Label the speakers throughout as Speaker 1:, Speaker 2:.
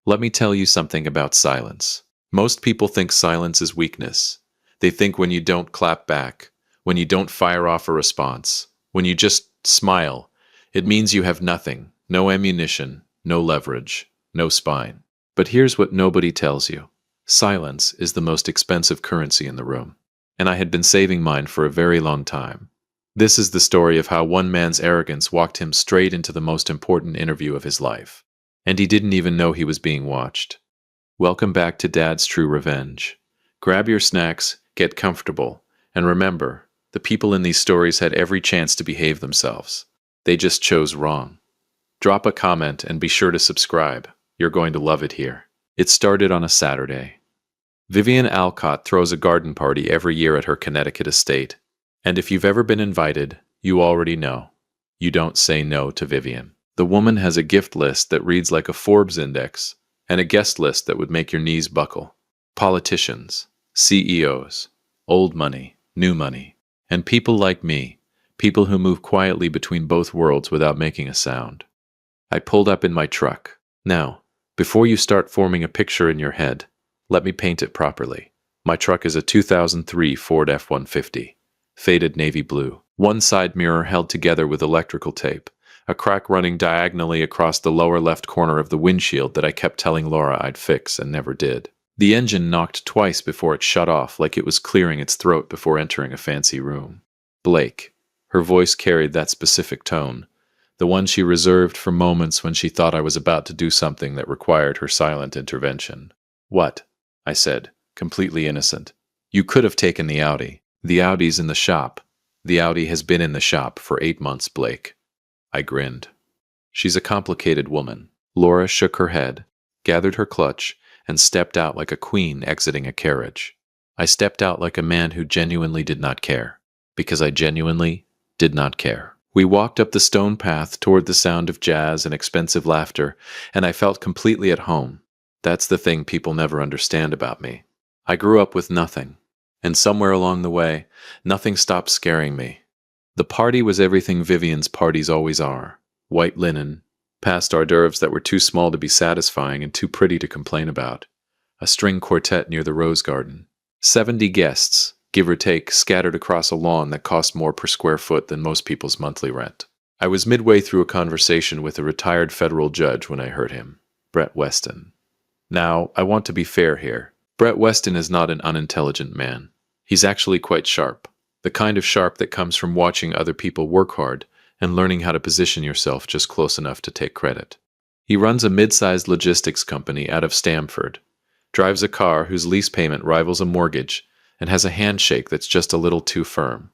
Speaker 1: Let me tell you something about silence. Most people think silence is weakness. They think when you don't clap back, when you don't fire off a response, when you just smile, it means you have nothing, no ammunition, no leverage, no spine. But here's what nobody tells you. Silence is the most expensive currency in the room. And I had been saving mine for a very long time. This is the story of how one man's arrogance walked him straight into the most important interview of his life. And he didn't even know he was being watched. Welcome back to Dad's True Revenge. Grab your snacks, get comfortable, and remember, the people in these stories had every chance to behave themselves. They just chose wrong. Drop a comment and be sure to subscribe. You're going to love it here. It started on a Saturday. Vivian Alcott throws a garden party every year at her Connecticut estate. And if you've ever been invited, you already know. You don't say no to Vivian. The woman has a gift list that reads like a Forbes index, and a guest list that would make your knees buckle. Politicians, CEOs, old money, new money, and people like me, people who move quietly between both worlds without making a sound. I pulled up in my truck. Now, before you start forming a picture in your head, let me paint it properly. My truck is a 2003 Ford F-150, faded navy blue. One side mirror held together with electrical tape, a crack running diagonally across the lower left corner of the windshield that I kept telling Laura I'd fix and never did. The engine knocked twice before it shut off like it was clearing its throat before entering a fancy room. Blake. Her voice carried that specific tone, the one she reserved for moments when she thought I was about to do something that required her silent intervention. What? I said, completely innocent. You could have taken the Audi. The Audi's in the shop. The Audi has been in the shop for 8 months, Blake. I grinned. She's a complicated woman. Laura shook her head, gathered her clutch, and stepped out like a queen exiting a carriage. I stepped out like a man who genuinely did not care, because I genuinely did not care. We walked up the stone path toward the sound of jazz and expensive laughter, and I felt completely at home. That's the thing people never understand about me. I grew up with nothing, and somewhere along the way, nothing stopped scaring me. The party was everything Vivian's parties always are. White linen, past hors d'oeuvres that were too small to be satisfying and too pretty to complain about. A string quartet near the rose garden. 70 guests, give or take, scattered across a lawn that cost more per square foot than most people's monthly rent. I was midway through a conversation with a retired federal judge when I heard him. Brett Weston. Now, I want to be fair here. Brett Weston is not an unintelligent man. He's actually quite sharp. The kind of sharp that comes from watching other people work hard and learning how to position yourself just close enough to take credit. He runs a mid-sized logistics company out of Stamford, drives a car whose lease payment rivals a mortgage, and has a handshake that's just a little too firm.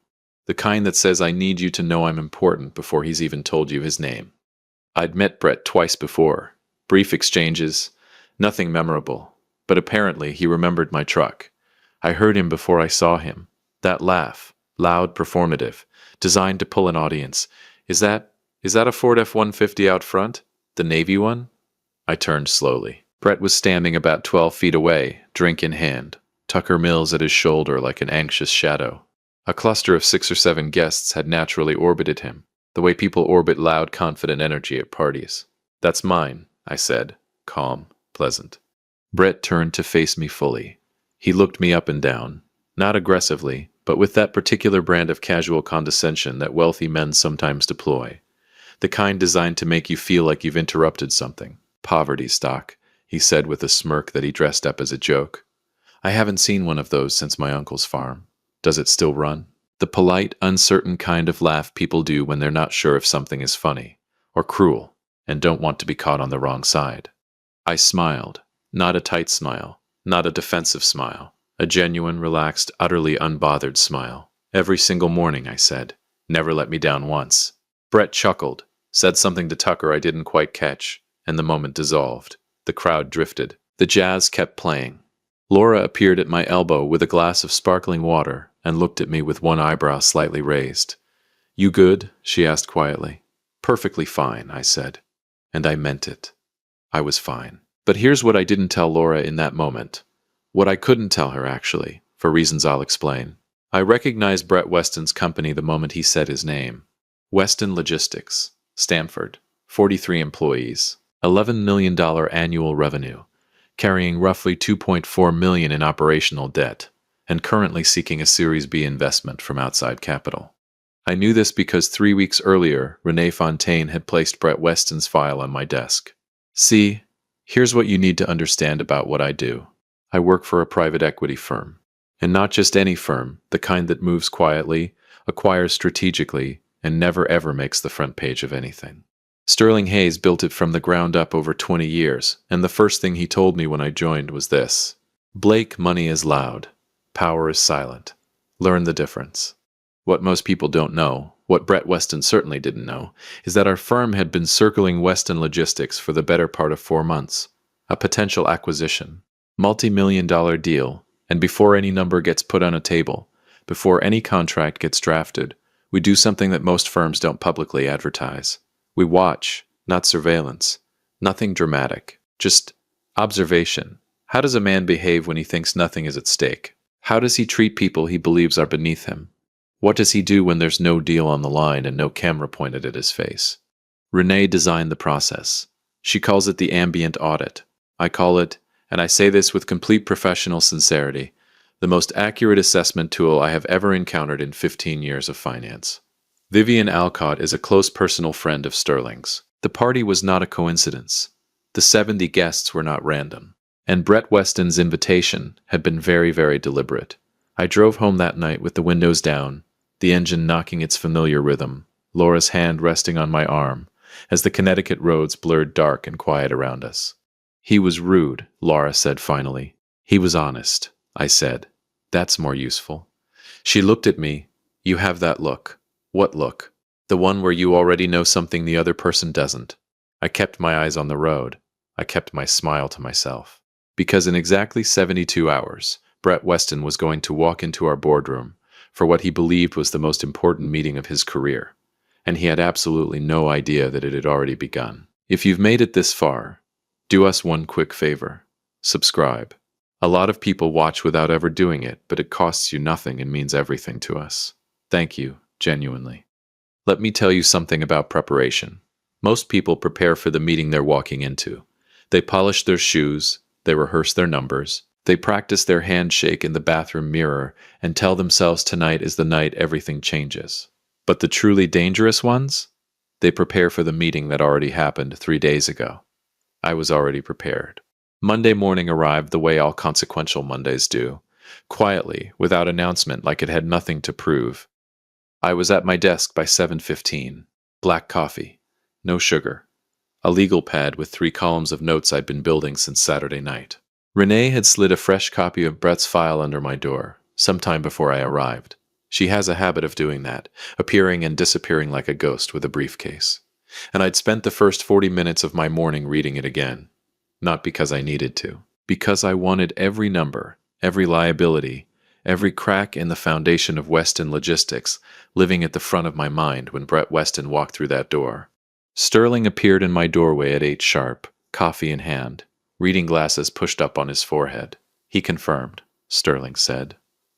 Speaker 1: The kind that says I need you to know I'm important before he's even told you his name. I'd met Brett twice before. Brief exchanges, nothing memorable, but apparently he remembered my truck. I heard him before I saw him. That laugh, loud, performative, designed to pull an audience. Is that a Ford F-150 out front? The Navy one? I turned slowly. Brett was standing about 12 feet away, drink in hand, Tucker Mills at his shoulder like an anxious shadow. A cluster of 6 or 7 guests had naturally orbited him, the way people orbit loud, confident energy at parties. That's mine, I said, calm, pleasant. Brett turned to face me fully. He looked me up and down, not aggressively, but with that particular brand of casual condescension that wealthy men sometimes deploy. The kind designed to make you feel like you've interrupted something. Poverty stock, he said with a smirk that he dressed up as a joke. I haven't seen one of those since my uncle's farm. Does it still run? The polite, uncertain kind of laugh people do when they're not sure if something is funny, or cruel, and don't want to be caught on the wrong side. I smiled. Not a tight smile, not a defensive smile. A genuine, relaxed, utterly unbothered smile. Every single morning, I said. Never let me down once. Brett chuckled, said something to Tucker I didn't quite catch, and the moment dissolved. The crowd drifted. The jazz kept playing. Laura appeared at my elbow with a glass of sparkling water and looked at me with one eyebrow slightly raised. You good? She asked quietly. Perfectly fine, I said. And I meant it. I was fine. But here's what I didn't tell Laura in that moment. What I couldn't tell her, actually, for reasons I'll explain. I recognized Brett Weston's company the moment he said his name. Weston Logistics, Stamford, 43 employees. $11 million annual revenue, carrying roughly $2.4 million in operational debt, and currently seeking a Series B investment from outside capital. I knew this because 3 weeks earlier, Renee Fontaine had placed Brett Weston's file on my desk. See, here's what you need to understand about what I do. I work for a private equity firm. And not just any firm, the kind that moves quietly, acquires strategically, and never ever makes the front page of anything. Sterling Hayes built it from the ground up over 20 years, and the first thing he told me when I joined was this: Blake, money is loud. Power is silent. Learn the difference. What most people don't know, what Brett Weston certainly didn't know, is that our firm had been circling Weston Logistics for the better part of 4 months. A potential acquisition. Multi-million-dollar deal. And before any number gets put on a table, before any contract gets drafted, we do something that most firms don't publicly advertise. We watch, not surveillance. Nothing dramatic, just observation. How does a man behave when he thinks nothing is at stake? How does he treat people he believes are beneath him? What does he do when there's no deal on the line and no camera pointed at his face? Renee designed the process. She calls it the ambient audit. I call it, and I say this with complete professional sincerity, the most accurate assessment tool I have ever encountered in 15 years of finance. Vivian Alcott is a close personal friend of Sterling's. The party was not a coincidence. The 70 guests were not random. And Brett Weston's invitation had been very, very deliberate. I drove home that night with the windows down, the engine knocking its familiar rhythm, Laura's hand resting on my arm, as the Connecticut roads blurred dark and quiet around us. He was rude, Laura said finally. He was honest, I said. That's more useful. She looked at me. You have that look. What look? The one where you already know something the other person doesn't. I kept my eyes on the road. I kept my smile to myself. Because in exactly 72 hours, Brett Weston was going to walk into our boardroom for what he believed was the most important meeting of his career. And he had absolutely no idea that it had already begun. If you've made it this far, do us one quick favor. Subscribe. A lot of people watch without ever doing it, but it costs you nothing and means everything to us. Thank you, genuinely. Let me tell you something about preparation. Most people prepare for the meeting they're walking into. They polish their shoes, they rehearse their numbers, they practice their handshake in the bathroom mirror and tell themselves tonight is the night everything changes. But the truly dangerous ones? They prepare for the meeting that already happened 3 days ago. I was already prepared. Monday morning arrived the way all consequential Mondays do, quietly, without announcement, like it had nothing to prove. I was at my desk by 7:15. Black coffee. No sugar. A legal pad with 3 columns of notes I'd been building since Saturday night. Renee had slid a fresh copy of Brett's file under my door, sometime before I arrived. She has a habit of doing that, appearing and disappearing like a ghost with a briefcase. And I'd spent the first 40 minutes of my morning reading it again. Not because I needed to. Because I wanted every number, every liability, every crack in the foundation of Weston Logistics living at the front of my mind when Brett Weston walked through that door. Sterling appeared in my doorway at 8 sharp, coffee in hand, reading glasses pushed up on his forehead. He confirmed, Sterling said.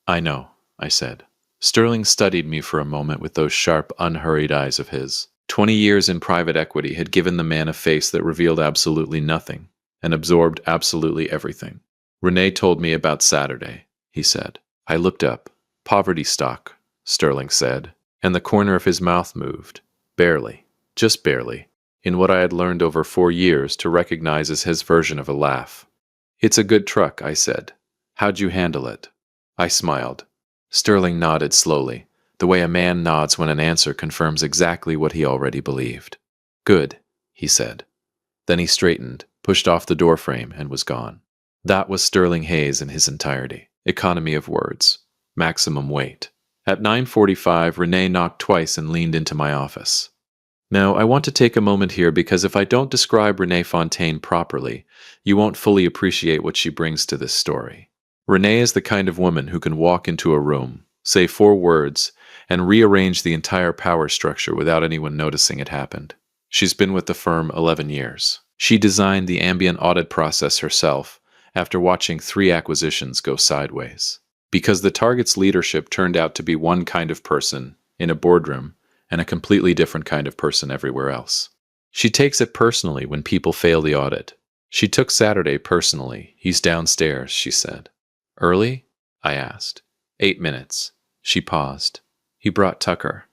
Speaker 1: I know, I said. Sterling studied me for a moment with those sharp, unhurried eyes of his. 20 years in private equity had given the man a face that revealed absolutely nothing and absorbed absolutely everything. Renee told me about Saturday, he said. I looked up. Poverty stock, Sterling said, and the corner of his mouth moved. Barely, just barely, in what I had learned over 4 years to recognize as his version of a laugh. It's a good truck, I said. How'd you handle it? I smiled. Sterling nodded slowly, the way a man nods when an answer confirms exactly what he already believed. Good, he said. Then he straightened, pushed off the doorframe, and was gone. That was Sterling Hayes in his entirety. Economy of words. Maximum weight. At 9:45, Renee knocked twice and leaned into my office. Now, I want to take a moment here because if I don't describe Renee Fontaine properly, you won't fully appreciate what she brings to this story. Renee is the kind of woman who can walk into a room, say 4 words, and rearrange the entire power structure without anyone noticing it happened. She's been with the firm 11 years. She designed the ambient audit process herself after watching 3 acquisitions go sideways. Because the target's leadership turned out to be one kind of person in a boardroom and a completely different kind of person everywhere else. She takes it personally when people fail the audit. She took Saturday personally. He's downstairs, she said. Early? I asked. 8 minutes. She paused. He brought Tucker.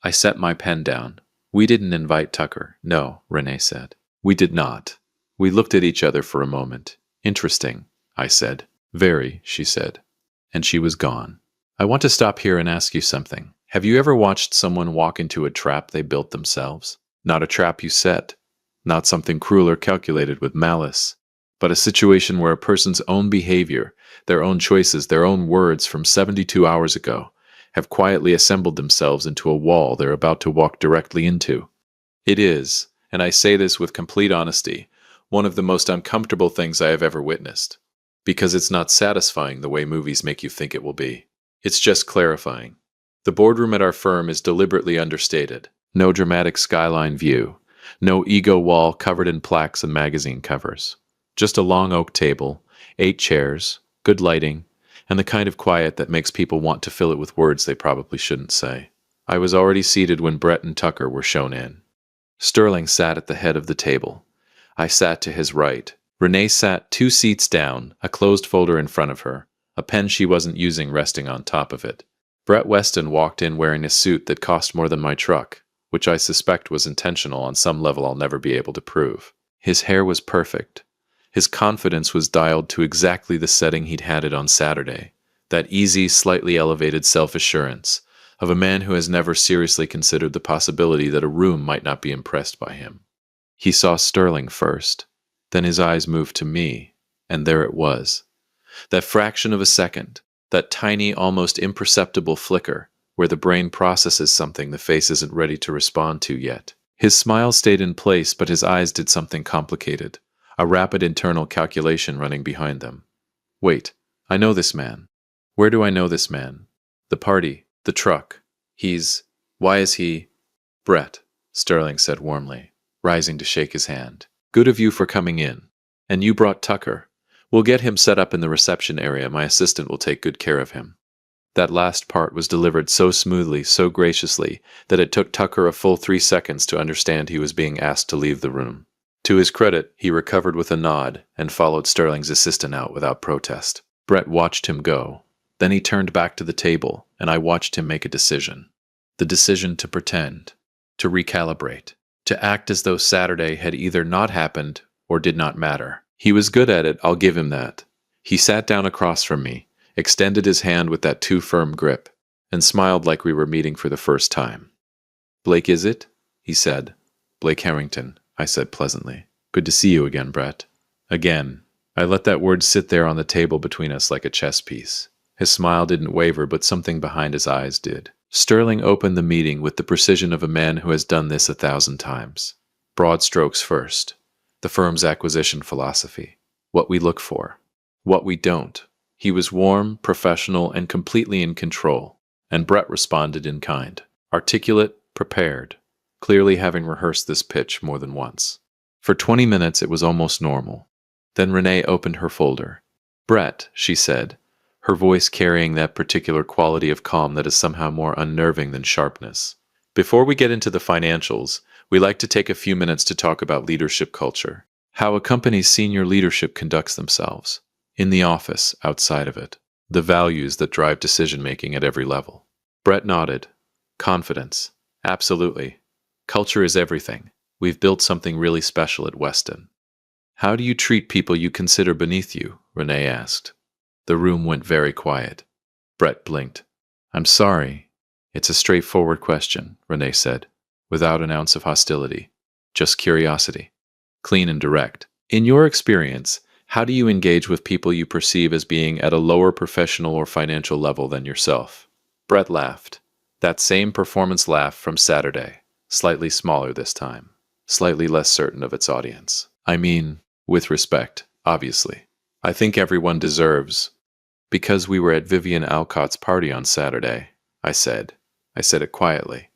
Speaker 1: I set my pen down. We didn't invite Tucker. No, Renee said. We did not. We looked at each other for a moment. Interesting, I said. Very, she said. And she was gone. I want to stop here and ask you something. Have you ever watched someone walk into a trap they built themselves? Not a trap you set. Not something cruel or calculated with malice. But a situation where a person's own behavior, their own choices, their own words from 72 hours ago have quietly assembled themselves into a wall they're about to walk directly into. It is, and I say this with complete honesty, one of the most uncomfortable things I have ever witnessed. Because it's not satisfying the way movies make you think it will be. It's just clarifying. The boardroom at our firm is deliberately understated. No dramatic skyline view. No ego wall covered in plaques and magazine covers. Just a long oak table, 8 chairs, good lighting, and the kind of quiet that makes people want to fill it with words they probably shouldn't say. I was already seated when Brett and Tucker were shown in. Sterling sat at the head of the table. I sat to his right. Renee sat 2 seats down, a closed folder in front of her, a pen she wasn't using resting on top of it. Brett Weston walked in wearing a suit that cost more than my truck, which I suspect was intentional on some level I'll never be able to prove. His hair was perfect. His confidence was dialed to exactly the setting he'd had it on Saturday, that easy, slightly elevated self-assurance of a man who has never seriously considered the possibility that a room might not be impressed by him. He saw Sterling first, then his eyes moved to me, and there it was. That fraction of a second, that tiny, almost imperceptible flicker, where the brain processes something the face isn't ready to respond to yet. His smile stayed in place, but his eyes did something complicated. A rapid internal calculation running behind them. Wait, I know this man. Where do I know this man? The party, the truck. Why is he? Brett, Sterling said warmly, rising to shake his hand. Good of you for coming in. And you brought Tucker. We'll get him set up in the reception area. My assistant will take good care of him. That last part was delivered so smoothly, so graciously, that it took Tucker a full 3 seconds to understand he was being asked to leave the room. To his credit, he recovered with a nod and followed Sterling's assistant out without protest. Brett watched him go. Then he turned back to the table, and I watched him make a decision. The decision to pretend, to recalibrate, to act as though Saturday had either not happened or did not matter. He was good at it, I'll give him that. He sat down across from me, extended his hand with that too firm grip, and smiled like we were meeting for the first time. Blake, is it? He said. Blake Harrington, I said pleasantly. Good to see you again, Brett. Again. I let that word sit there on the table between us like a chess piece. His smile didn't waver, but something behind his eyes did. Sterling opened the meeting with the precision of a man who has done this 1,000 times. Broad strokes first. The firm's acquisition philosophy. What we look for. What we don't. He was warm, professional, and completely in control. And Brett responded in kind. Articulate, prepared. Clearly having rehearsed this pitch more than once. For 20 minutes it was almost normal. Then Renee opened her folder. Brett, she said, her voice carrying that particular quality of calm that is somehow more unnerving than sharpness. Before we get into the financials, we like to take a few minutes to talk about leadership culture. How a company's senior leadership conducts themselves. In the office, outside of it. The values that drive decision-making at every level. Brett nodded. Confidence. Absolutely. Culture is everything. We've built something really special at Weston. How do you treat people you consider beneath you? Renee asked. The room went very quiet. Brett blinked. I'm sorry. It's a straightforward question, Renee said, without an ounce of hostility. Just curiosity. Clean and direct. In your experience, how do you engage with people you perceive as being at a lower professional or financial level than yourself? Brett laughed. That same performance laugh from Saturday. Slightly smaller this time. Slightly less certain of its audience. I mean, with respect, obviously. I think everyone deserves. Because we were at Vivian Alcott's party on Saturday, I said. I said it quietly.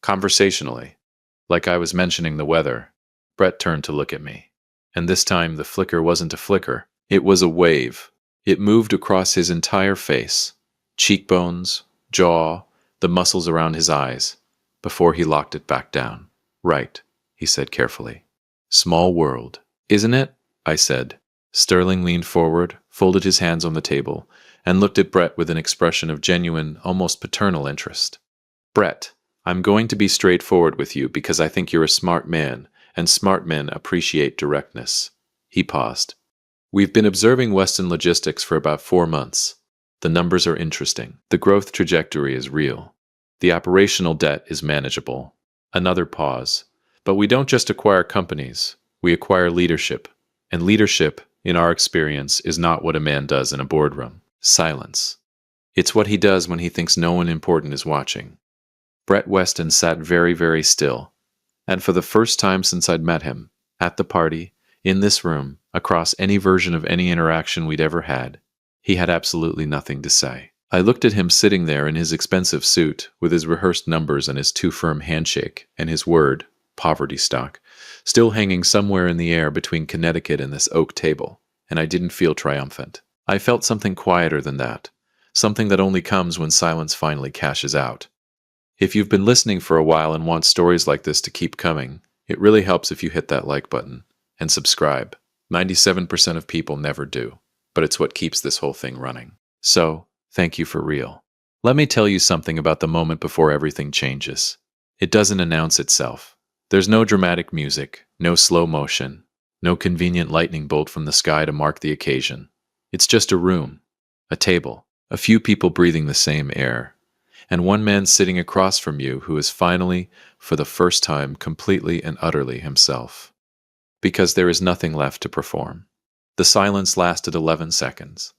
Speaker 1: Conversationally. Like I was mentioning the weather. Brett turned to look at me. And this time the flicker wasn't a flicker. It was a wave. It moved across his entire face. Cheekbones, jaw, the muscles around his eyes. Before he locked it back down. Right. he said carefully. Small world, isn't it? I said. Sterling leaned forward, folded his hands on the table, and looked at Brett with an expression of genuine, almost paternal interest. Brett, I'm going to be straightforward with you because I think you're a smart man, and smart men appreciate directness. He paused. We've been observing Weston Logistics for about 4 months. The numbers are interesting. The growth trajectory is real. The operational debt is manageable. Another pause. But we don't just acquire companies. We acquire leadership. And leadership, in our experience, is not what a man does in a boardroom. Silence. It's what he does when he thinks no one important is watching. Brett Weston sat very, very still. And for the first time since I'd met him, at the party, in this room, across any version of any interaction we'd ever had, he had absolutely nothing to say. I looked at him sitting there in his expensive suit, with his rehearsed numbers and his too-firm handshake, and his word, poverty stock, still hanging somewhere in the air between Connecticut and this oak table, and I didn't feel triumphant. I felt something quieter than that, something that only comes when silence finally cashes out. If you've been listening for a while and want stories like this to keep coming, it really helps if you hit that like button and subscribe. 97% of people never do, but it's what keeps this whole thing running. So, thank you for real. Let me tell you something about the moment before everything changes. It doesn't announce itself. There's no dramatic music, no slow motion, no convenient lightning bolt from the sky to mark the occasion. It's just a room, a table, a few people breathing the same air, and one man sitting across from you who is finally, for the first time, completely and utterly himself. Because there is nothing left to perform. The silence lasted 11 seconds.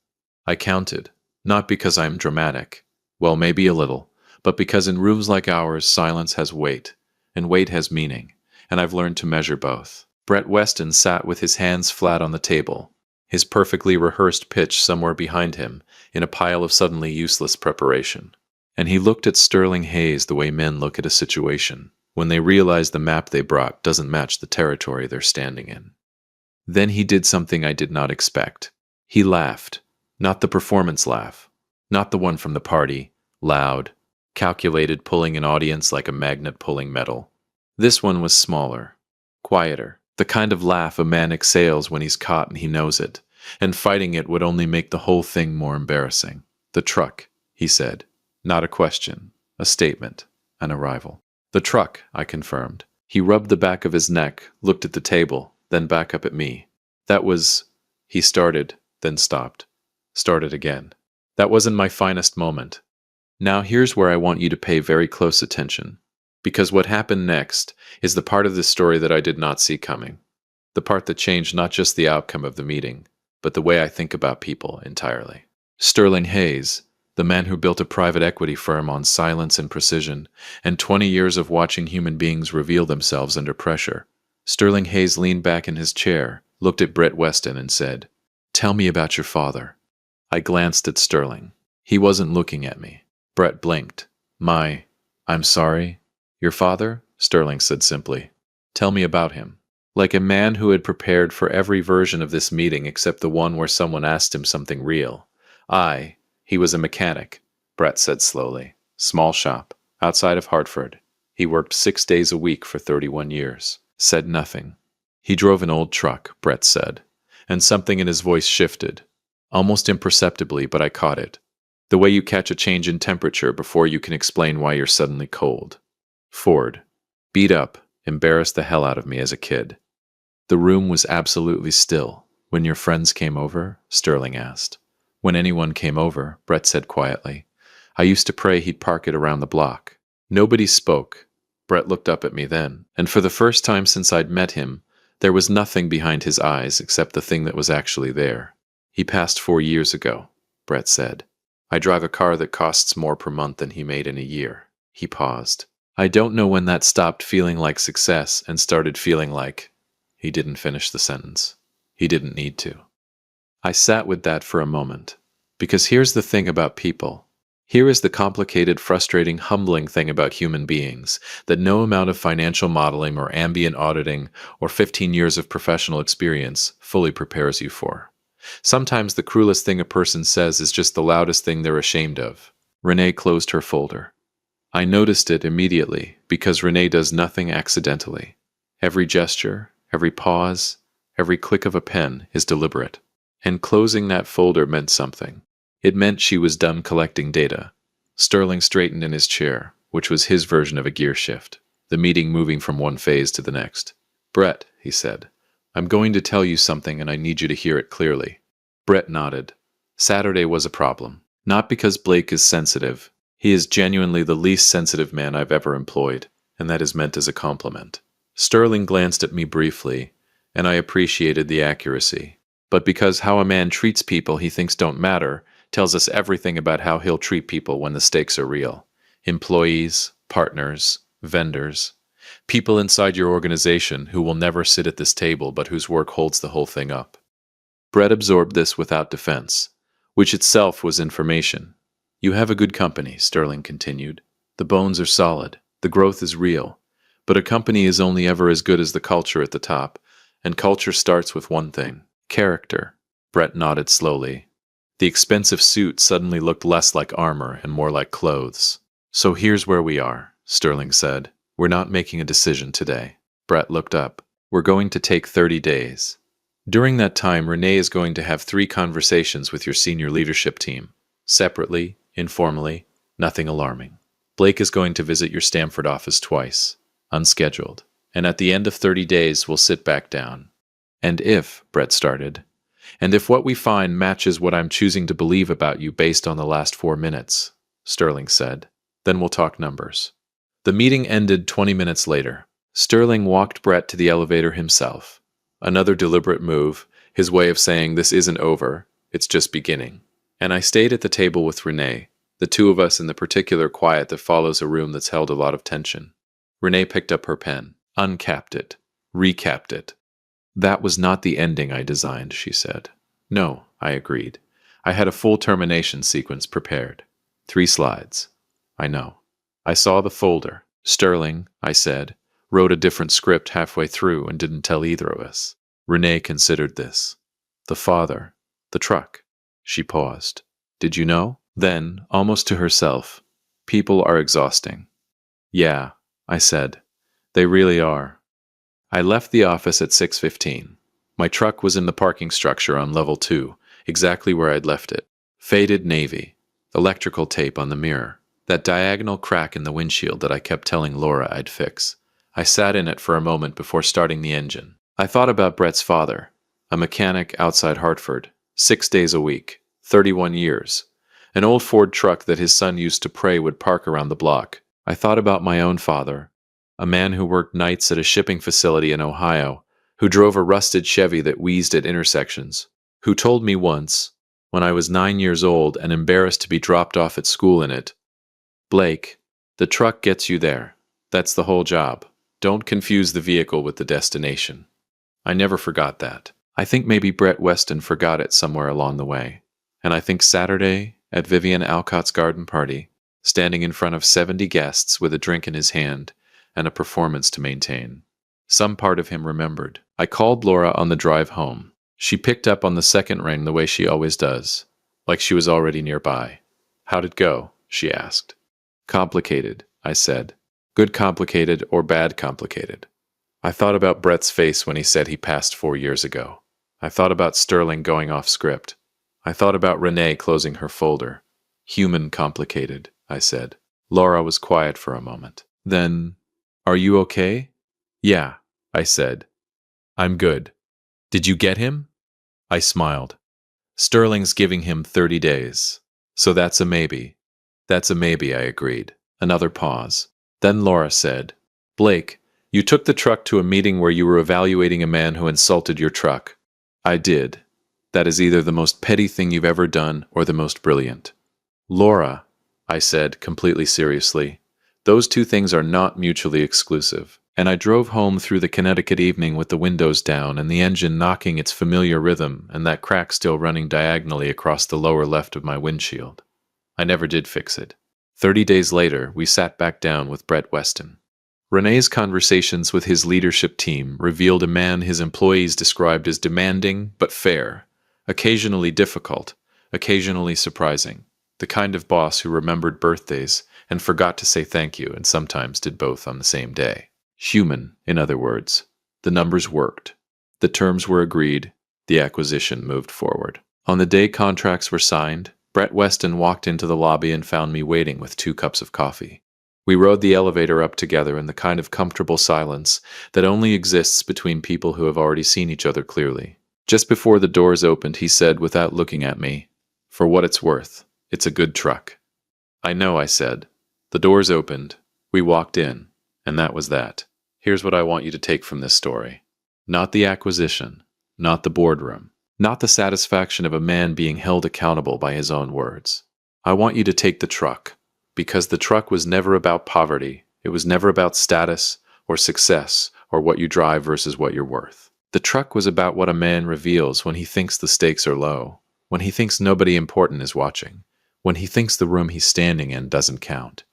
Speaker 1: I counted, not because I'm dramatic, well, maybe a little, but because in rooms like ours, silence has weight, and weight has meaning, and I've learned to measure both. Brett Weston sat with his hands flat on the table, his perfectly rehearsed pitch somewhere behind him, in a pile of suddenly useless preparation. And he looked at Sterling Hayes the way men look at a situation, when they realize the map they brought doesn't match the territory they're standing in. Then he did something I did not expect. He laughed. Not the performance laugh. Not the one from the party, loud, calculated, pulling an audience like a magnet pulling metal. This one was smaller, quieter, the kind of laugh a man exhales when he's caught and he knows it, and fighting it would only make the whole thing more embarrassing. The truck, he said. Not a question, a statement, an arrival. The truck, I confirmed. He rubbed the back of his neck, looked at the table, then back up at me. That was... He started, then stopped. Started again. That wasn't my finest moment. Now here's where I want you to pay very close attention. Because what happened next is the part of this story that I did not see coming. The part that changed not just the outcome of the meeting, but the way I think about people entirely. Sterling Hayes, the man who built a private equity firm on silence and precision, and 20 years of watching human beings reveal themselves under pressure. Sterling Hayes leaned back in his chair, looked at Brett Weston and said, "Tell me about your father." I glanced at Sterling. He wasn't looking at me. Brett blinked. I'm sorry? Your father? Sterling said simply. Tell me about him. Like a man who had prepared for every version of this meeting except the one where someone asked him something real. He was a mechanic, Brett said slowly. Small shop, outside of Hartford. He worked 6 days a week for 31 years. Said nothing. He drove an old truck, Brett said, and something in his voice shifted. Almost imperceptibly, but I caught it. The way you catch a change in temperature before you can explain why you're suddenly cold. Ford. Beat up, embarrassed the hell out of me as a kid. The room was absolutely still. When your friends came over? Sterling asked. When anyone came over, Brett said quietly. I used to pray he'd park it around the block. Nobody spoke. Brett looked up at me then, and for the first time since I'd met him, there was nothing behind his eyes except the thing that was actually there. He passed 4 years ago, Brett said. I drive a car that costs more per month than he made in a year. He paused. I don't know when that stopped feeling like success and started feeling like... He didn't finish the sentence. He didn't need to. I sat with that for a moment. Because here's the thing about people. Here is the complicated, frustrating, humbling thing about human beings that no amount of financial modeling or ambient auditing or 15 years of professional experience fully prepares you for. Sometimes the cruelest thing a person says is just the loudest thing they're ashamed of. Renee closed her folder. I noticed it immediately because Renee does nothing accidentally. Every gesture, every pause, every click of a pen is deliberate. And closing that folder meant something. It meant she was done collecting data. Sterling straightened in his chair, which was his version of a gear shift, the meeting moving from one phase to the next. "Brett," he said, "I'm going to tell you something and I need you to hear it clearly." Brett nodded. Saturday was a problem. Not because Blake is sensitive. He is genuinely the least sensitive man I've ever employed, and that is meant as a compliment. Sterling glanced at me briefly, and I appreciated the accuracy. But because how a man treats people he thinks don't matter tells us everything about how he'll treat people when the stakes are real. Employees, partners, vendors, people inside your organization who will never sit at this table but whose work holds the whole thing up. Brett absorbed this without defense, which itself was information. "You have a good company," Sterling continued. "The bones are solid, the growth is real, but a company is only ever as good as the culture at the top, and culture starts with one thing: character." Brett nodded slowly. The expensive suit suddenly looked less like armor and more like clothes. "So here's where we are," Sterling said. "We're not making a decision today." Brett looked up. "We're going to take 30 days. During that time, Renee is going to have 3 conversations with your senior leadership team. Separately, informally, nothing alarming. Blake is going to visit your Stamford office twice, unscheduled. And at the end of 30 days, we'll sit back down. And if," Brett started, "and if what we find matches what I'm choosing to believe about you based on the last 4 minutes," Sterling said, "then we'll talk numbers." The meeting ended 20 minutes later. Sterling walked Brett to the elevator himself. Another deliberate move, his way of saying this isn't over, it's just beginning. And I stayed at the table with Renee, the two of us in the particular quiet that follows a room that's held a lot of tension. Renee picked up her pen, uncapped it, recapped it. "That was not the ending I designed," she said. "No," I agreed. "I had a full termination sequence prepared. 3 slides. I know." I saw the folder. "Sterling," I said, "wrote a different script halfway through and didn't tell either of us." Renee considered this. "The father, the truck." She paused. "Did you know?" Then, almost to herself, "People are exhausting." "Yeah," I said. "They really are." I left the office at 6:15. My truck was in the parking structure on level 2, exactly where I'd left it. Faded navy, electrical tape on the mirror, that diagonal crack in the windshield that I kept telling Laura I'd fix. I sat in it for a moment before starting the engine. I thought about Brett's father, a mechanic outside Hartford, 6 days a week, 31 years, an old Ford truck that his son used to pray would park around the block. I thought about my own father, a man who worked nights at a shipping facility in Ohio, who drove a rusted Chevy that wheezed at intersections, who told me once, when I was 9 years old and embarrassed to be dropped off at school in it, "Blake, the truck gets you there. That's the whole job. Don't confuse the vehicle with the destination." I never forgot that. I think maybe Brett Weston forgot it somewhere along the way. And I think Saturday, at Vivian Alcott's garden party, standing in front of 70 guests with a drink in his hand and a performance to maintain, some part of him remembered. I called Laura on the drive home. She picked up on the second ring the way she always does, like she was already nearby. "How'd it go?" she asked. "Complicated," I said. "Good complicated or bad complicated." I thought about Brett's face when he said he passed 4 years ago. I thought about Sterling going off script. I thought about Renee closing her folder. "Human complicated," I said. Laura was quiet for a moment. Then, "Are you okay?" "Yeah," I said. "I'm good." "Did you get him?" I smiled. "Sterling's giving him 30 days. So that's a maybe." "That's a maybe," I agreed. Another pause. Then Laura said, "Blake, you took the truck to a meeting where you were evaluating a man who insulted your truck." "I did. That is either the most petty thing you've ever done or the most brilliant." "Laura," I said, completely seriously, "those two things are not mutually exclusive." And I drove home through the Connecticut evening with the windows down and the engine knocking its familiar rhythm and that crack still running diagonally across the lower left of my windshield. I never did fix it. 30 days later, we sat back down with Brett Weston. Renee's conversations with his leadership team revealed a man his employees described as demanding but fair, occasionally difficult, occasionally surprising, the kind of boss who remembered birthdays and forgot to say thank you and sometimes did both on the same day. Human, in other words, The numbers worked. The terms were agreed. The acquisition moved forward. On the day contracts were signed, Brett Weston walked into the lobby and found me waiting with 2 cups of coffee. We rode the elevator up together in the kind of comfortable silence that only exists between people who have already seen each other clearly. Just before the doors opened, he said without looking at me, "For what it's worth, it's a good truck." "I know," I said. The doors opened. We walked in, and that was that. Here's what I want you to take from this story. Not the acquisition, not the boardroom, not the satisfaction of a man being held accountable by his own words. I want you to take the truck, because the truck was never about poverty. It was never about status or success or what you drive versus what you're worth. The truck was about what a man reveals when he thinks the stakes are low, when he thinks nobody important is watching, when he thinks the room he's standing in doesn't count.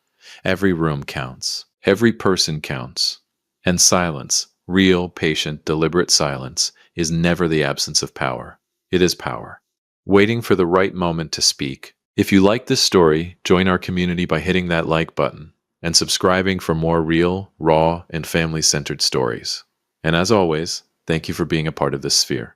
Speaker 1: Every room counts. Every person counts. And silence, real, patient, deliberate silence, is never the absence of power. It is power. Waiting for the right moment to speak. If you like this story, join our community by hitting that like button and subscribing for more real, raw, and family-centered stories. And as always, thank you for being a part of this sphere.